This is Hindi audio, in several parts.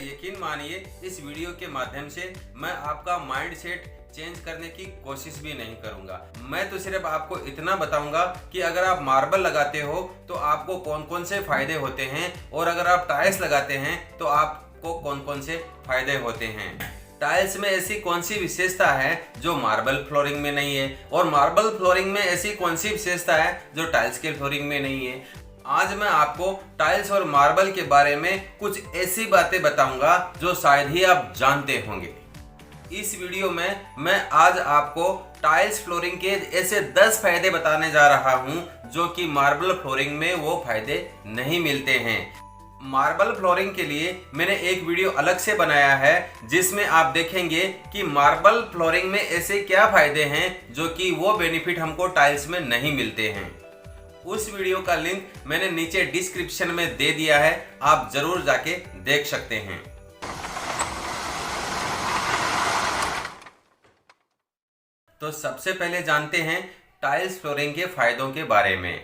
यकीन मानिए इस वीडियो के माध्यम से मैं आपका माइंड सेट चेंज करने की कोशिश भी नहीं करूंगा। मैं तो सिर्फ आपको इतना बताऊंगा कि अगर आप मार्बल लगाते हो तो आपको कौन कौन से फायदे होते हैं और अगर आप टाइल्स लगाते हैं तो आपको कौन कौन से फायदे होते हैं। टाइल्स में ऐसी कौन सी विशेषता है जो मार्बल फ्लोरिंग में नहीं है और मार्बल फ्लोरिंग में ऐसी कौन सी विशेषता है जो टाइल्स के फ्लोरिंग में नहीं है। आज मैं आपको टाइल्स और मार्बल के बारे में कुछ ऐसी बातें बताऊंगा जो शायद ही आप जानते होंगे। इस वीडियो में मैं आज आपको टाइल्स फ्लोरिंग के ऐसे 10 फायदे बताने जा रहा हूं जो कि मार्बल फ्लोरिंग में वो फायदे नहीं मिलते हैं। मार्बल फ्लोरिंग के लिए मैंने एक वीडियो अलग से बनाया है जिसमें आप देखेंगे कि मार्बल फ्लोरिंग में ऐसे क्या फायदे हैं जो कि वो बेनिफिट हमको टाइल्स में नहीं मिलते हैं। उस वीडियो का लिंक मैंने नीचे डिस्क्रिप्शन में दे दिया है, आप जरूर जाके देख सकते हैं। तो सबसे पहले जानते हैं टाइल्स फ्लोरिंग के फायदों के बारे में।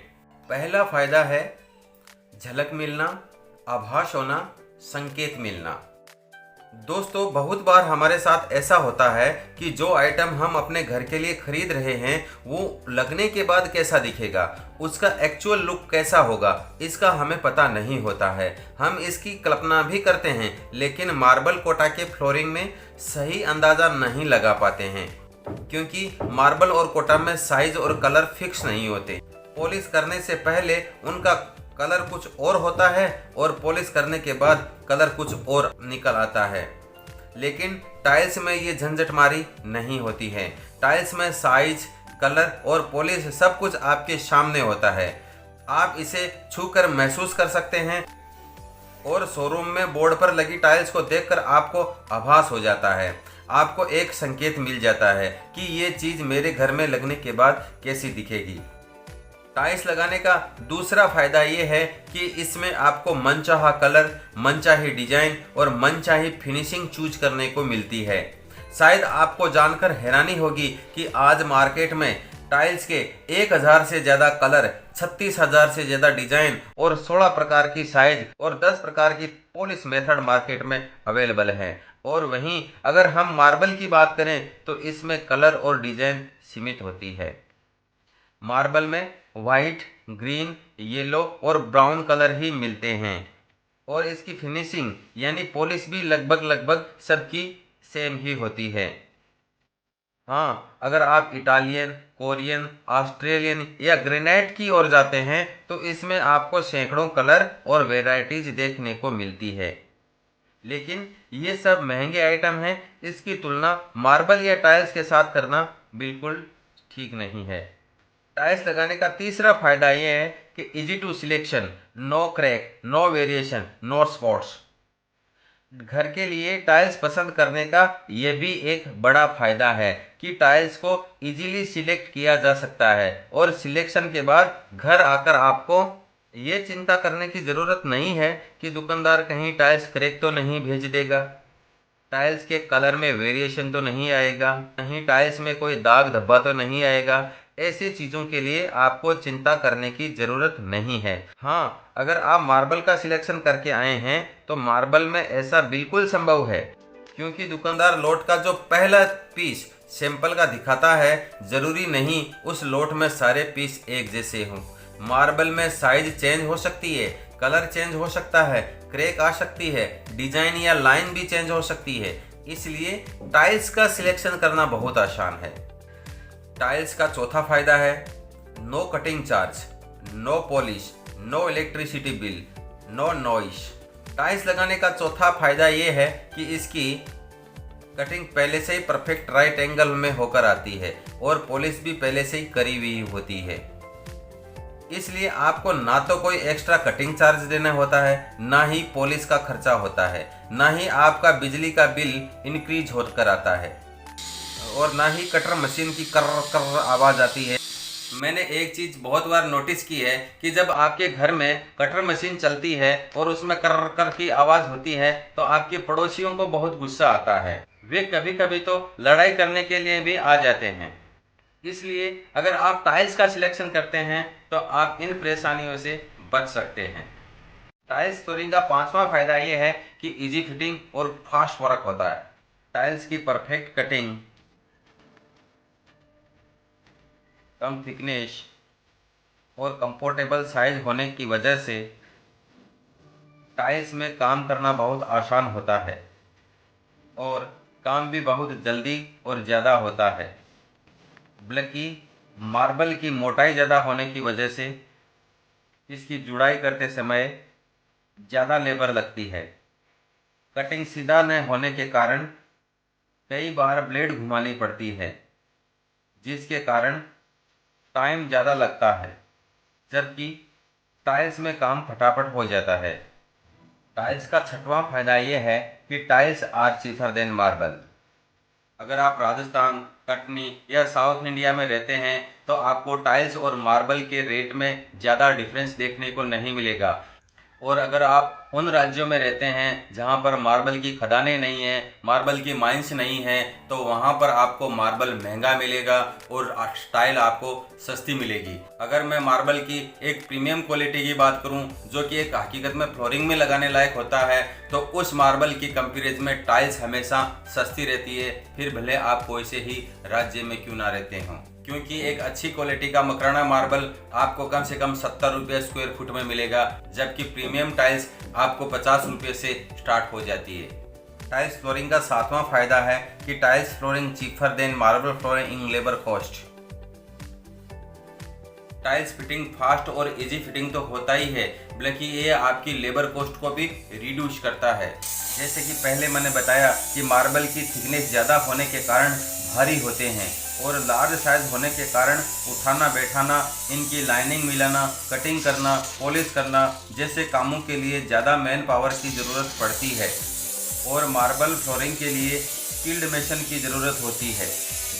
पहला फायदा है झलक मिलना, आभास होना, संकेत मिलना। दोस्तों बहुत बार हमारे साथ ऐसा होता है कि जो आइटम हम अपने घर के लिए खरीद रहे हैं वो लगने के बाद कैसा दिखेगा, उसका एक्चुअल लुक कैसा होगा, इसका हमें पता नहीं होता है। हम इसकी कल्पना भी करते हैं लेकिन मार्बल कोटा के फ्लोरिंग में सही अंदाजा नहीं लगा पाते हैं क्योंकि मार्बल और कोटा में साइज और कलर फिक्स नहीं होते। पॉलिश करने से पहले उनका कलर कुछ और होता है और पॉलिश करने के बाद कलर कुछ और निकल आता है। लेकिन टाइल्स में ये झंझटमारी नहीं होती है। टाइल्स में साइज, कलर और पॉलिश सब कुछ आपके सामने होता है। आप इसे छूकर महसूस कर सकते हैं और शोरूम में बोर्ड पर लगी टाइल्स को देखकर आपको आभास हो जाता है। आपको एक संकेत मिल जाता है कि ये चीज़ मेरे घर में लगने के बाद कैसी दिखेगी। टाइल्स लगाने का दूसरा फायदा ये है कि इसमें आपको मनचाहा कलर, मनचाही डिजाइन और मनचाही फिनिशिंग चूज करने को मिलती है। शायद आपको जानकर हैरानी होगी कि आज मार्केट में टाइल्स के 1000 से ज़्यादा कलर, 36,000 से ज़्यादा डिजाइन और 16 प्रकार की साइज और 10 प्रकार की पॉलिश मेथड मार्केट में अवेलेबल है। और वहीं अगर हम मार्बल की बात करें तो इसमें कलर और डिजाइन सीमित होती है। मार्बल में वाइट, ग्रीन, येलो और ब्राउन कलर ही मिलते हैं और इसकी फिनिशिंग यानी पॉलिश भी लगभग सबकी सेम ही होती है। हाँ, अगर आप इटालियन, कोरियन, ऑस्ट्रेलियन या ग्रेनाइट की ओर जाते हैं तो इसमें आपको सैकड़ों कलर और वेराइटीज देखने को मिलती है। लेकिन ये सब महंगे आइटम हैं, इसकी तुलना मार्बल या टाइल्स के साथ करना बिल्कुल ठीक नहीं है। टाइल्स लगाने का तीसरा फायदा ये है कि easy to selection, no crack, no variation, no spots. घर के लिए टाइल्स पसंद करने का ये भी एक बड़ा फायदा है कि टाइल्स को इजीली सिलेक्ट किया जा सकता है और सिलेक्शन के बाद घर आकर आपको ये चिंता करने की ज़रूरत नहीं है कि दुकानदार कहीं टाइल्स क्रैक तो नहीं भेज देगा, टाइल्स के कलर में वेरिएशन तो नहीं आएगा, कहीं टाइल्स में कोई दाग धब्बा तो नहीं आएगा। ऐसी चीज़ों के लिए आपको चिंता करने की ज़रूरत नहीं है। हाँ, अगर आप मार्बल का सिलेक्शन करके आए हैं तो मार्बल में ऐसा बिल्कुल संभव है क्योंकि दुकानदार लोट का जो पहला पीस सैंपल का दिखाता है ज़रूरी नहीं उस लोट में सारे पीस एक जैसे हों। मार्बल में साइज चेंज हो सकती है, कलर चेंज हो सकता है, क्रैक आ सकती है, डिजाइन या लाइन भी चेंज हो सकती है। इसलिए टाइल्स का सिलेक्शन करना बहुत आसान है। टाइल्स का चौथा फायदा है no cutting charge, no polish, no electricity bill, no noise. Tiles लगाने का चौथा फायदा ये है कि इसकी कटिंग पहले से ही परफेक्ट राइट एंगल में होकर आती है और पॉलिश भी पहले से ही करी हुई होती है। इसलिए आपको ना तो कोई एक्स्ट्रा कटिंग चार्ज देना होता है, ना ही पॉलिश का खर्चा होता है, ना ही आपका बिजली का बिल इंक्रीज होकर आता है और ना ही कटर मशीन की कर्र कर्र आवाज़ आती है। मैंने एक चीज़ बहुत बार नोटिस की है कि जब आपके घर में कटर मशीन चलती है और उसमें कर्र कर की आवाज़ होती है तो आपके पड़ोसियों को बहुत गुस्सा आता है। वे कभी कभी तो लड़ाई करने के लिए भी आ जाते हैं। इसलिए अगर आप टाइल्स का सिलेक्शन करते हैं तो आप इन परेशानियों से बच सकते हैं। टाइल्स फ्लोरिंग का पांचवा फायदा ये है कि इजी फिटिंग और फास्ट वर्क होता है। टाइल्स की परफेक्ट कटिंग, कम थिकनेस और कंफर्टेबल साइज होने की वजह से टाइल्स में काम करना बहुत आसान होता है और काम भी बहुत जल्दी और ज़्यादा होता है। बल्कि मार्बल की मोटाई ज़्यादा होने की वजह से इसकी जुड़ाई करते समय ज़्यादा लेबर लगती है। कटिंग सीधा न होने के कारण कई बार ब्लेड घुमानी पड़ती है, जिसके कारण टाइम ज़्यादा लगता है, जबकि टाइल्स में काम फटाफट हो जाता है। टाइल्स का छठवां फायदा यह है कि tiles are cheaper than marble. अगर आप राजस्थान, कटनी या साउथ इंडिया में रहते हैं तो आपको टाइल्स और मार्बल के रेट में ज़्यादा डिफरेंस देखने को नहीं मिलेगा। और अगर आप उन राज्यों में रहते हैं जहां पर मार्बल की खदानें नहीं हैं, मार्बल की माइंस नहीं हैं, तो वहां पर आपको मार्बल महंगा मिलेगा और टाइल आपको सस्ती मिलेगी। अगर मैं मार्बल की एक प्रीमियम क्वालिटी की बात करूं, जो कि एक हकीकत में फ्लोरिंग में लगाने लायक होता है, तो उस मार्बल की कंपैरिजन में टाइल्स हमेशा सस्ती रहती है, फिर भले आप कोई से ही राज्य में क्यों ना रहते हों। क्योंकि एक अच्छी क्वालिटी का मकराना मार्बल आपको कम से कम 70 रुपये स्क्वायर फुट में मिलेगा, जबकि प्रीमियम टाइल्स आपको 50 रुपये से स्टार्ट हो जाती है। टाइल्स फ्लोरिंग का सातवां फायदा है कि tiles flooring cheaper than marble flooring in labour cost. Tiles fitting fast और इजी फिटिंग तो होता ही है, बल्कि ये आपकी लेबर कॉस्ट को भी रिड्यूस करता है। जैसे कि पहले मैंने बताया कि मार्बल की थिकनेस ज़्यादा होने के कारण भारी होते हैं और लार्ज साइज होने के कारण उठाना बैठाना, इनकी लाइनिंग मिलाना, कटिंग करना, पॉलिश करना जैसे कामों के लिए ज़्यादा मैन पावर की ज़रूरत पड़ती है और मार्बल फ्लोरिंग के लिए स्किल्ड मेसन की ज़रूरत होती है,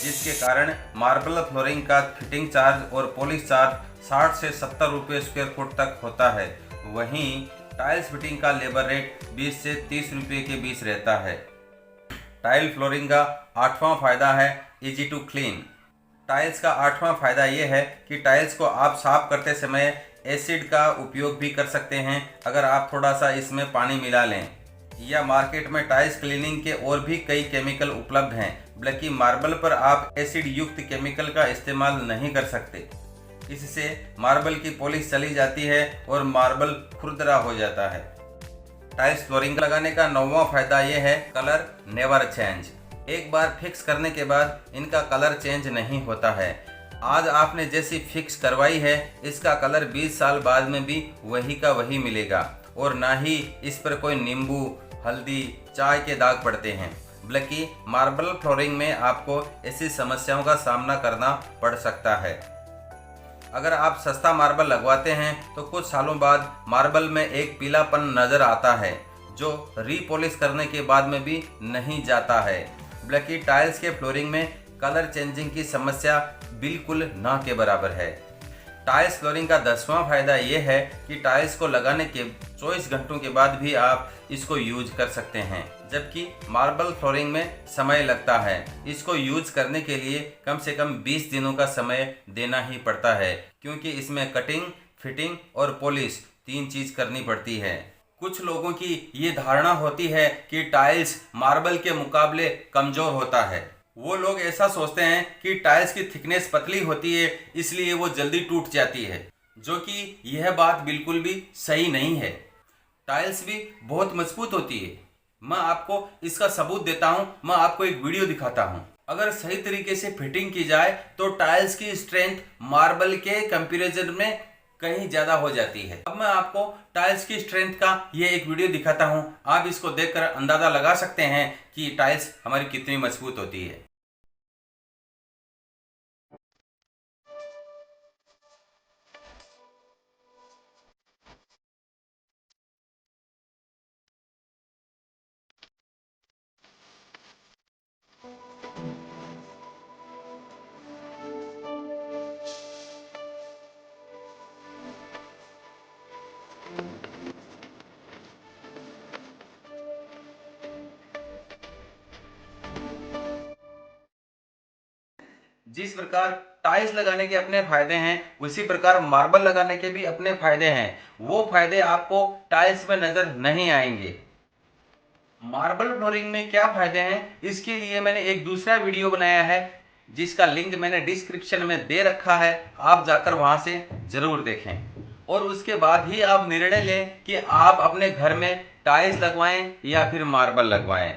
जिसके कारण मार्बल फ्लोरिंग का फिटिंग चार्ज और पॉलिश चार्ज 60 से 70 रुपये स्क्वायर फुट तक होता है। वहीं टाइल्स फिटिंग का लेबर रेट 20 से 30 रुपये के बीच रहता है। टाइल फ्लोरिंग का आठवां फायदा है इजी टू क्लीन। टाइल्स का आठवां फायदा यह है कि टाइल्स को आप साफ करते समय एसिड का उपयोग भी कर सकते हैं, अगर आप थोड़ा सा इसमें पानी मिला लें। या मार्केट में टाइल्स क्लीनिंग के और भी कई केमिकल उपलब्ध हैं, बल्कि मार्बल पर आप एसिड युक्त केमिकल का इस्तेमाल नहीं कर सकते। इससे मार्बल की पॉलिश चली जाती है और मार्बल खुरदरा हो जाता है। टाइल्स फ्लोरिंग लगाने का नौवां फायदा यह है कलर नेवर चेंज। एक बार फिक्स करने के बाद इनका कलर चेंज नहीं होता है। आज आपने जैसी फिक्स करवाई है, इसका कलर 20 साल बाद में भी वही का वही मिलेगा और ना ही इस पर कोई नींबू, हल्दी, चाय के दाग पड़ते हैं। बल्कि मार्बल फ्लोरिंग में आपको ऐसी समस्याओं का सामना करना पड़ सकता है। अगर आप सस्ता मार्बल लगवाते हैं तो कुछ सालों बाद मार्बल में एक पीलापन नजर आता है, जो रीपॉलिश करने के बाद में भी नहीं जाता है। बल्कि टाइल्स के फ्लोरिंग में कलर चेंजिंग की समस्या बिल्कुल ना के बराबर है। टाइल्स फ्लोरिंग का 10वां फायदा यह है कि टाइल्स को लगाने के 24 घंटों के बाद भी आप इसको यूज कर सकते हैं, जबकि मार्बल फ्लोरिंग में समय लगता है। इसको यूज करने के लिए कम से कम 20 दिनों का समय देना ही पड़ता है, क्योंकि इसमें कटिंग, फिटिंग और पॉलिश 3 चीज करनी पड़ती है। कुछ लोगों की ये धारणा होती है कि टाइल्स मार्बल के मुकाबले कमजोर होता है। वो लोग ऐसा सोचते हैं कि टाइल्स की थिकनेस पतली होती है, इसलिए वो जल्दी टूट जाती है, जो कि यह बात बिल्कुल भी सही नहीं है। टाइल्स भी बहुत मजबूत होती है। मैं आपको इसका सबूत देता हूं। मैं आपको एक वीडियो दिखाता हूं। अगर सही तरीके से फिटिंग की जाए तो टाइल्स की स्ट्रेंथ मार्बल के कंपैरिजन में कहीं ज्यादा हो जाती है। अब मैं आपको टाइल्स की स्ट्रेंथ का ये एक वीडियो दिखाता हूं। आप इसको देखकर अंदाजा लगा सकते हैं कि टाइल्स हमारी कितनी मजबूत होती है। जिस प्रकार टाइल्स लगाने के अपने फायदे हैं, उसी प्रकार मार्बल लगाने के भी अपने फायदे हैं। वो फायदे आपको टाइल्स में नजर नहीं आएंगे। मार्बल फ्लोरिंग में क्या फायदे हैं, इसके लिए मैंने एक दूसरा वीडियो बनाया है, जिसका लिंक मैंने डिस्क्रिप्शन में दे रखा है, आप जाकर वहां से जरूर देखें और उसके बाद ही आप निर्णय लें कि आप अपने घर में टाइल्स लगवाएं या फिर मार्बल लगवाएं।